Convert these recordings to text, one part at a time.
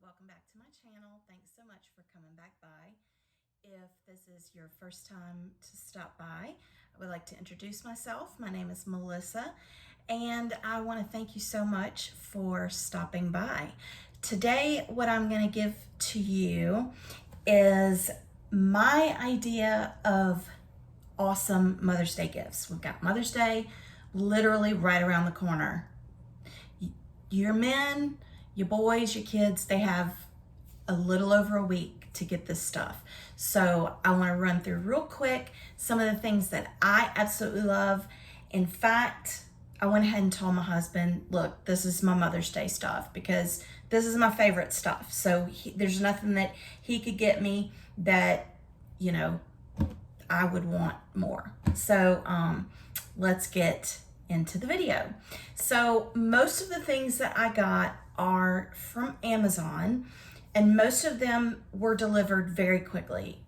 welcome back to my channel. Thanks so much for coming back by. If this is your first time to stop by, I would like to introduce myself. My name is Melissa, and I want to thank you so much for stopping by. Today, what I'm going to give to you is my idea of awesome Mother's Day gifts. We've got Mother's Day literally right around the corner. Your men, your boys, your kids, they have a little over a week to get this stuff. So I want to run through real quick some of the things that I absolutely love. In fact, I went ahead and told my husband, look, this is my Mother's Day stuff because this is my favorite stuff. So there's nothing that he could get me that, you know, I would want more. So let's get into the video. So most of the things that I got are from Amazon, and most of them were delivered very quickly,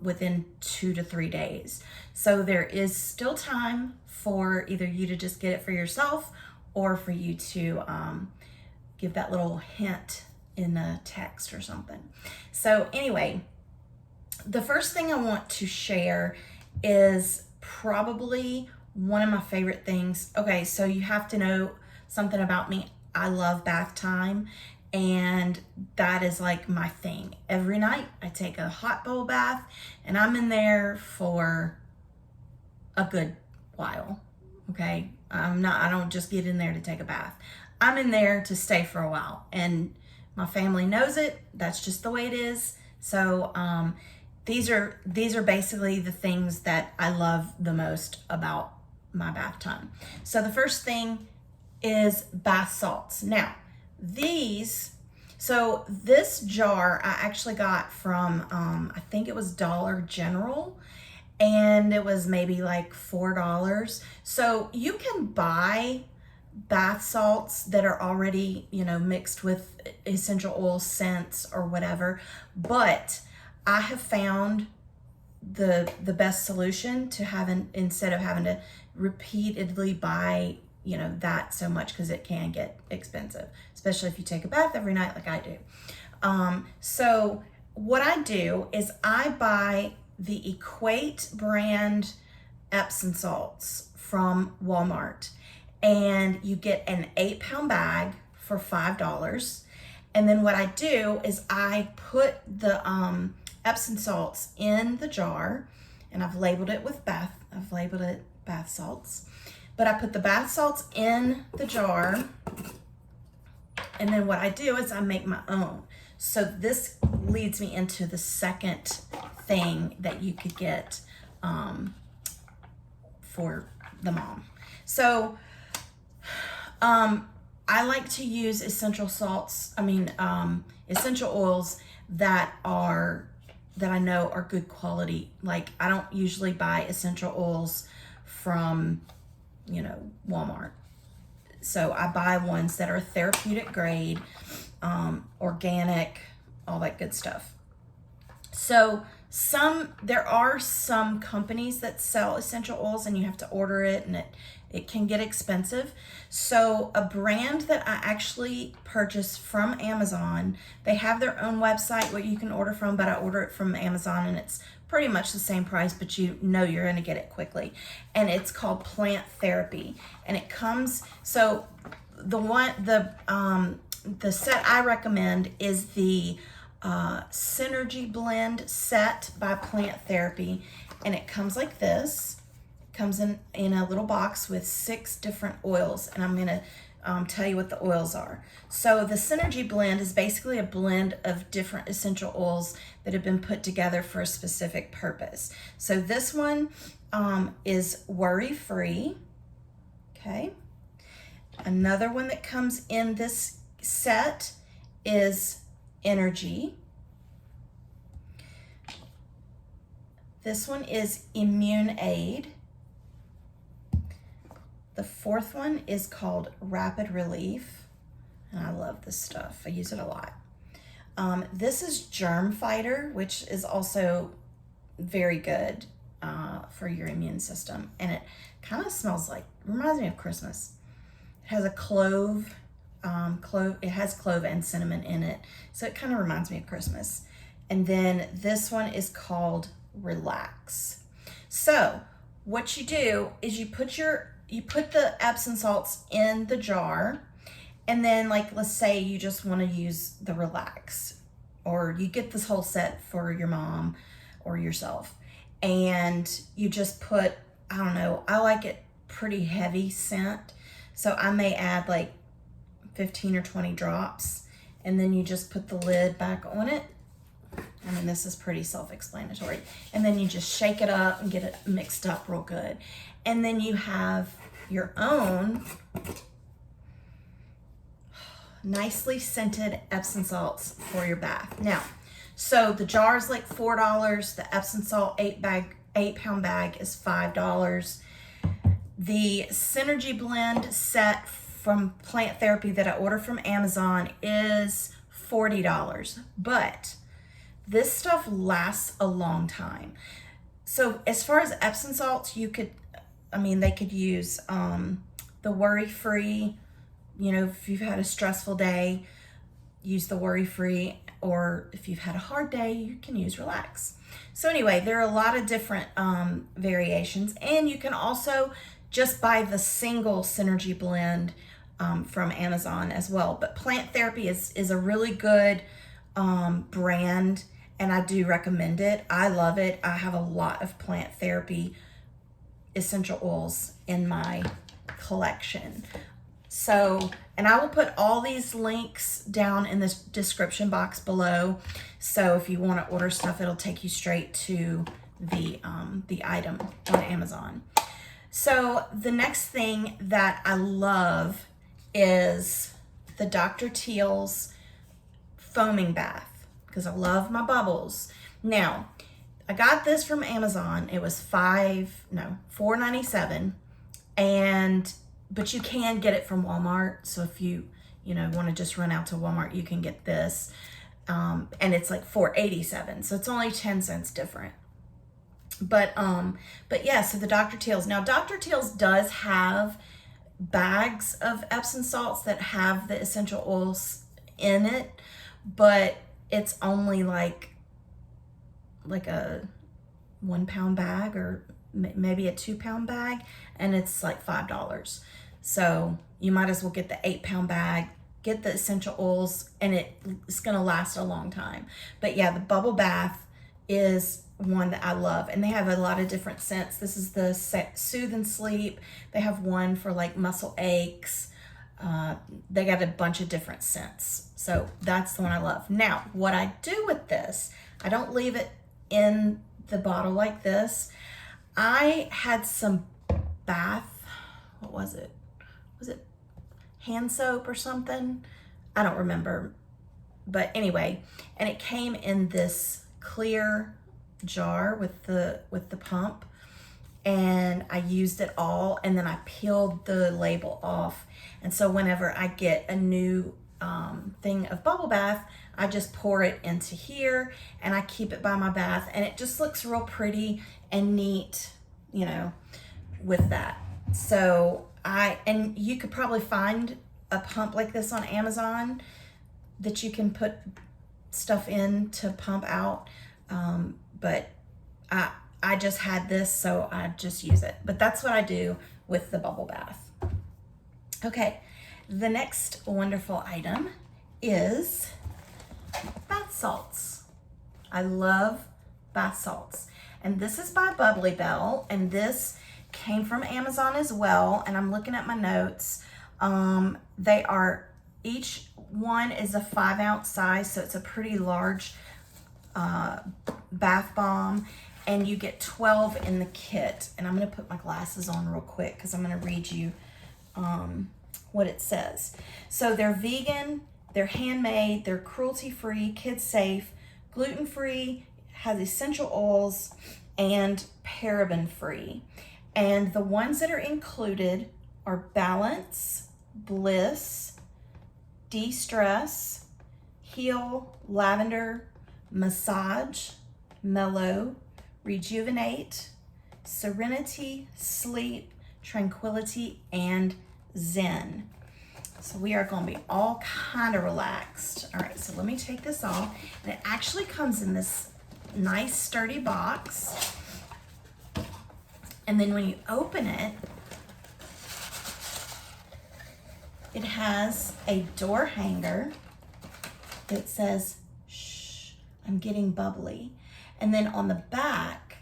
within 2 to 3 days. So there is still time for either you to just get it for yourself or for you to give that little hint in a text or something. So anyway, the first thing I want to share is probably one of my favorite things. Okay, so you have to know something about me. I love bath time, and that is like my thing. Every night I take a hot bowl bath, and I'm in there for a good while. Okay, I don't just get in there to take a bath. I'm in there to stay for a while, and my family knows it. That's just the way it is. So these are basically the things that I love the most about my bath time. So the first thing is bath salts. Now this jar I actually got from I think it was Dollar General, and it was maybe like $4. So you can buy bath salts that are already, you know, mixed with essential oil scents or whatever, but I have found the best solution to instead of having to repeatedly buy, you know, that so much, because it can get expensive, especially if you take a bath every night like I do. So what I do is I buy the Equate brand Epsom salts from Walmart, and you get an 8-pound bag for $5. And then what I do is I put the Epsom salts in the jar, and I've labeled it bath salts. But I put the bath salts in the jar, and then what I do is I make my own. So this leads me into the second thing that you could get for the mom. So I like to use essential oils that I know are good quality. Like, I don't usually buy essential oils from, you know, Walmart. So I buy ones that are therapeutic grade, organic, all that good stuff. So there are some companies that sell essential oils, and you have to order it, and it can get expensive. So a brand that I actually purchased from Amazon, they have their own website where you can order from, but I order it from Amazon, and it's pretty much the same price, but you know you're gonna get it quickly. And it's called Plant Therapy. And it comes, so the set I recommend is the Synergy Blend set by Plant Therapy, and it comes like this. It comes in a little box with 6 different oils, and I'm gonna tell you what the oils are. So the Synergy Blend is basically a blend of different essential oils that have been put together for a specific purpose. So this one is worry-free. Okay. Another one that comes in this set is energy. This one is immune aid. The fourth one is called rapid relief, and I love this stuff. I use it a lot. This is germ fighter, which is also very good for your immune system, and it kind of smells like, reminds me of Christmas. It has a clove clove. It has clove and cinnamon in it, so it kind of reminds me of Christmas. And then this one is called Relax. So what you do is you put the Epsom salts in the jar, and then, like, let's say you just want to use the Relax, or you get this whole set for your mom or yourself, and you just put, I don't know, I like it pretty heavy scent, so I may add like 15 or 20 drops, and then you just put the lid back on it. I mean, this is pretty self-explanatory. And then you just shake it up and get it mixed up real good. And then you have your own nicely scented Epsom salts for your bath. Now, so the jar is like $4. The Epsom salt 8-pound bag is $5. The Synergy Blend set from Plant Therapy that I ordered from Amazon is $40. But this stuff lasts a long time. So as far as Epsom salts, they could use the Worry-Free. You know, if you've had a stressful day, use the Worry-Free, or if you've had a hard day, you can use Relax. So anyway, there are a lot of different variations, and you can also just buy the single Synergy Blend from Amazon as well. But Plant Therapy is a really good brand, and I do recommend it. I love it. I have a lot of Plant Therapy essential oils in my collection. So, and I will put all these links down in the description box below. So if you want to order stuff, it'll take you straight to the item on Amazon. So the next thing that I love is the Dr. Teal's foaming bath, because I love my bubbles. Now, I got this from Amazon. It was $4.97, but you can get it from Walmart. So if you want to just run out to Walmart, you can get this. And it's like $4.87. So it's only 10 cents different. But yeah, so the Dr. Teal's. Now, Dr. Teal's does have bags of Epsom salts that have the essential oils in it, but it's only like a 1-pound bag, or maybe a 2-pound bag, and it's like $5. So you might as well get the 8-pound bag, get the essential oils, and it's gonna last a long time. But yeah, the bubble bath is one that I love, and they have a lot of different scents. This is the Soothe and Sleep. They have one for like muscle aches. They got a bunch of different scents. So that's the one I love. Now, what I do with this, I don't leave it in the bottle like this. I had some what was it? Was it hand soap or something? I don't remember. But anyway, and it came in this clear jar with the pump, and I used it all, and then I peeled the label off. And so whenever I get a new thing of bubble bath, I just pour it into here, and I keep it by my bath, and it just looks real pretty and neat, with that. So and you could probably find a pump like this on Amazon that you can put stuff in to pump out. But I just had this, so I just use it. But that's what I do with the bubble bath. Okay, the next wonderful item is bath salts. I love bath salts. And this is by Bubbly Bell, and this came from Amazon as well. And I'm looking at my notes. Each one is a 5-ounce size, so it's a pretty large bath bomb, and you get 12 in the kit. And I'm going to put my glasses on real quick because I'm going to read you what it says. So they're vegan, they're handmade, they're cruelty-free, kid-safe, gluten-free, has essential oils, and paraben-free. And the ones that are included are Balance, Bliss, De-Stress, Heal, Lavender, Massage, Mellow, Rejuvenate, Serenity, Sleep, Tranquility, and Zen. So we are going to be all kind of relaxed. All right, so let me take this off. And it actually comes in this nice sturdy box. And then when you open it, it has a door hanger that says, "Shh, I'm getting bubbly." And then on the back,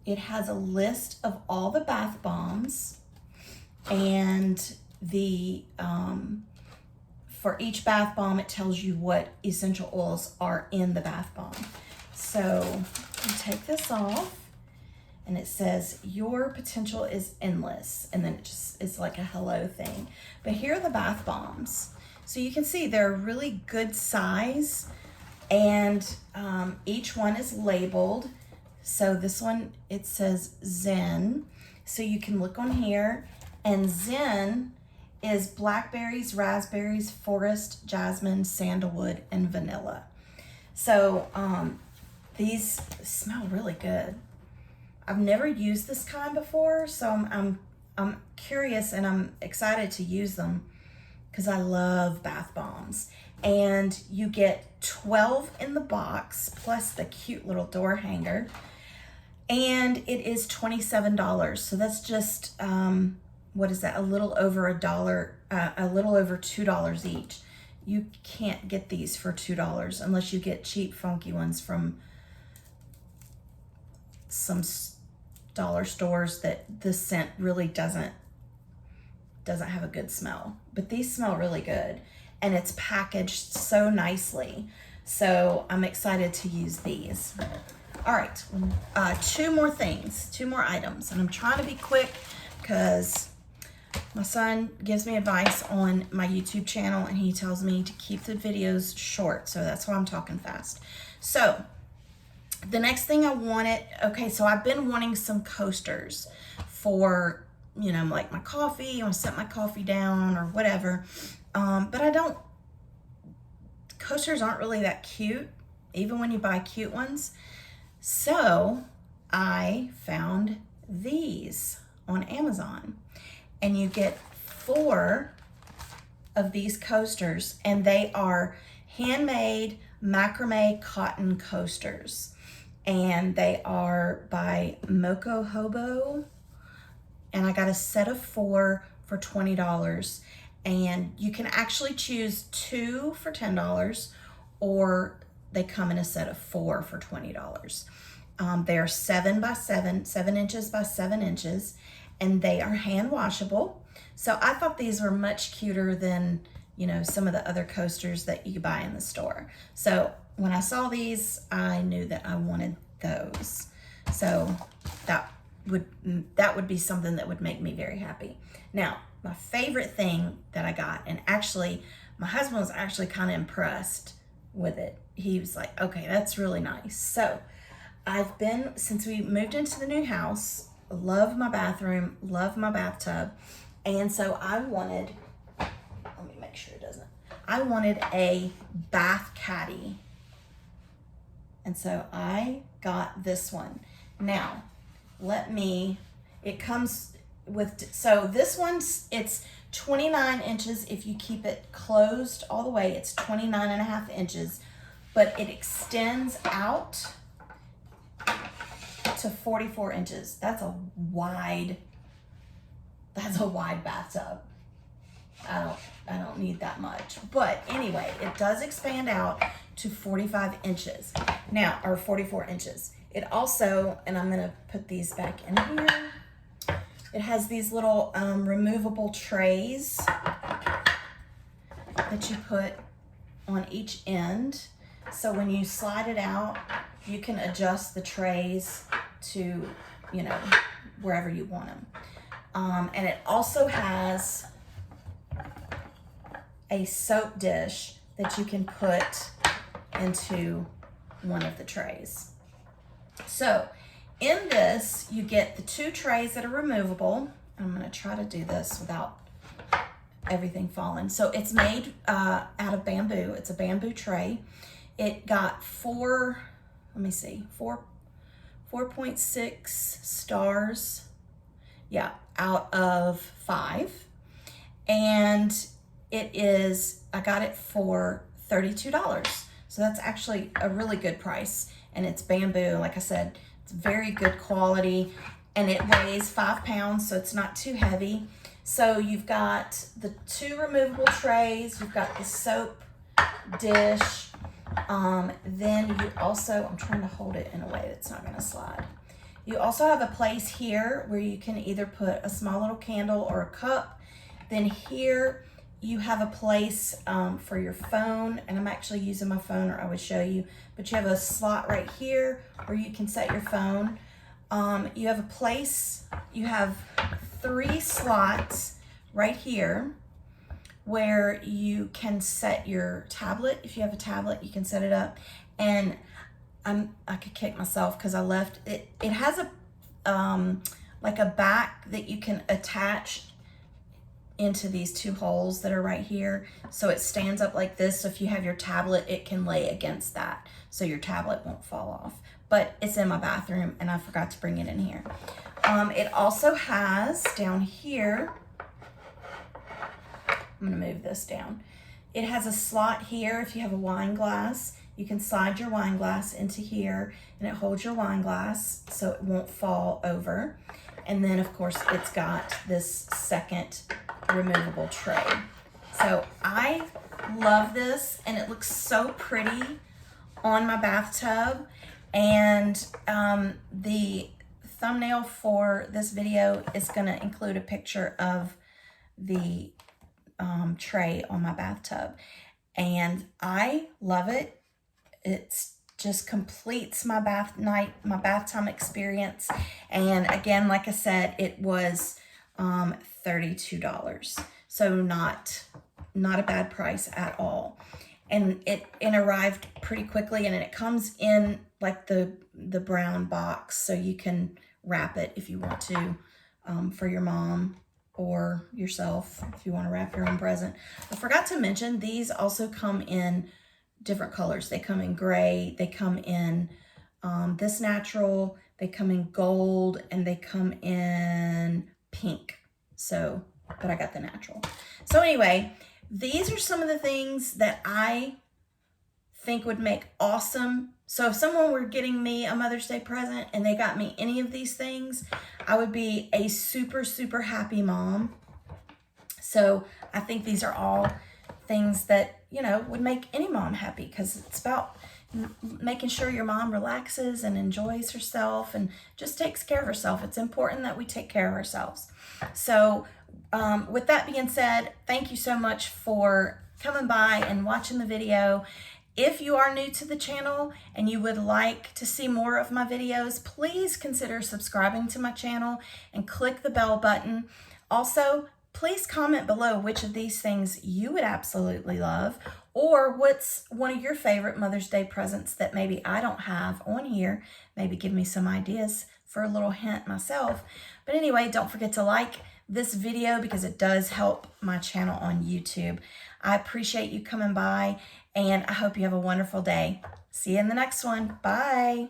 it has a list of all the bath bombs and the for each bath bomb, it tells you what essential oils are in the bath bomb. So you take this off and it says, "Your potential is endless." And then it just is like a hello thing. But here are the bath bombs. So you can see they're a really good size, and each one is labeled. So this one, it says Zen. So you can look on here, and Zen is blackberries, raspberries, forest, jasmine, sandalwood, and vanilla. So these smell really good. I've never used this kind before, so I'm curious and I'm excited to use them because I love bath bombs. And you get 12 in the box plus the cute little door hanger, and it is $27. So that's just what is that? A little over $1, a little over $2 each. You can't get these for $2 unless you get cheap, funky ones from some dollar stores that the scent really doesn't have a good smell. But these smell really good, and it's packaged so nicely. So I'm excited to use these. All right, two more items, and I'm trying to be quick because my son gives me advice on my YouTube channel, and he tells me to keep the videos short, so that's why I'm talking fast. So the next thing I wanted, okay, so I've been wanting some coasters for, you know, like my coffee. I want to set my coffee down or whatever, but coasters aren't really that cute, even when you buy cute ones. So I found these on Amazon, and you get 4 of these coasters, and they are handmade macrame cotton coasters, and they are by Moco Hobo, and I got a set of 4 for $20, and you can actually choose 2 for $10, or they come in a set of 4 for $20. They are 7 inches by 7 inches, and they are hand washable. So I thought these were much cuter than, you know, some of the other coasters that you buy in the store. So when I saw these, I knew that I wanted those. So that would be something that would make me very happy. Now, my favorite thing that I got, and actually my husband was actually kind of impressed with it. He was like, "Okay, that's really nice." So since we moved into the new house, love my bathroom, love my bathtub. And so I wanted a bath caddy. And so I got this one. Now, it comes with, so this one's, it's 29 inches. If you keep it closed all the way, it's 29.5 inches, but it extends out to 44 inches. That's a wide bathtub. I don't need that much. But anyway, it does expand out to 45 inches. Now, or 44 inches. It also, and I'm gonna put these back in here, it has these little removable trays that you put on each end. So when you slide it out, you can adjust the trays to, you know, wherever you want them. And it also has a soap dish that you can put into one of the trays. So in this, you get the 2 trays that are removable. I'm gonna try to do this without everything falling. So it's made out of bamboo. It's a bamboo tray. It got 4.6 stars, yeah, out of 5. And I got it for $32. So that's actually a really good price. And it's bamboo. Like I said, it's very good quality. And it weighs 5 pounds, so it's not too heavy. So you've got the 2 removable trays. You've got the soap dish. Then you also, I'm trying to hold it in a way that's not going to slide. You also have a place here where you can either put a small little candle or a cup. Then here you have a place for your phone, and I'm actually using my phone, or I would show you, but you have a slot right here where you can set your phone. You have a place, you have 3 slots right here where you can set your tablet. If you have a tablet, you can set it up. And I could kick myself because I left it. It has a like a back that you can attach into these 2 holes that are right here. So it stands up like this. So if you have your tablet, it can lay against that so your tablet won't fall off. But it's in my bathroom and I forgot to bring it in here. It also has down here, I'm gonna move this down. It has a slot here. If you have a wine glass, you can slide your wine glass into here and it holds your wine glass so it won't fall over. And then of course it's got this second removable tray. So I love this and it looks so pretty on my bathtub. And the thumbnail for this video is gonna include a picture of the tray on my bathtub. And I love it. It's just completes my bath time experience. And again, like I said, it was $32. So not a bad price at all. And it arrived pretty quickly, and it comes in like the brown box, so you can wrap it if you want to, for your mom or yourself if you want to wrap your own present. I forgot to mention, these also come in different colors. They come in gray, they come in this natural, they come in gold, and they come in pink. So, but I got the natural. So anyway, these are some of the things that I think would make awesome. So if someone were getting me a Mother's Day present and they got me any of these things, I would be a super, super happy mom. So I think these are all things that, you know, would make any mom happy, because it's about making sure your mom relaxes and enjoys herself and just takes care of herself. It's important that we take care of ourselves. So with that being said, thank you so much for coming by and watching the video. If you are new to the channel and you would like to see more of my videos, please consider subscribing to my channel and click the bell button. Also, please comment below which of these things you would absolutely love, or what's one of your favorite Mother's Day presents that maybe I don't have on here. Maybe give me some ideas for a little hint myself. But anyway, don't forget to like this video because it does help my channel on YouTube. I appreciate you coming by, and I hope you have a wonderful day. See you in the next one. Bye.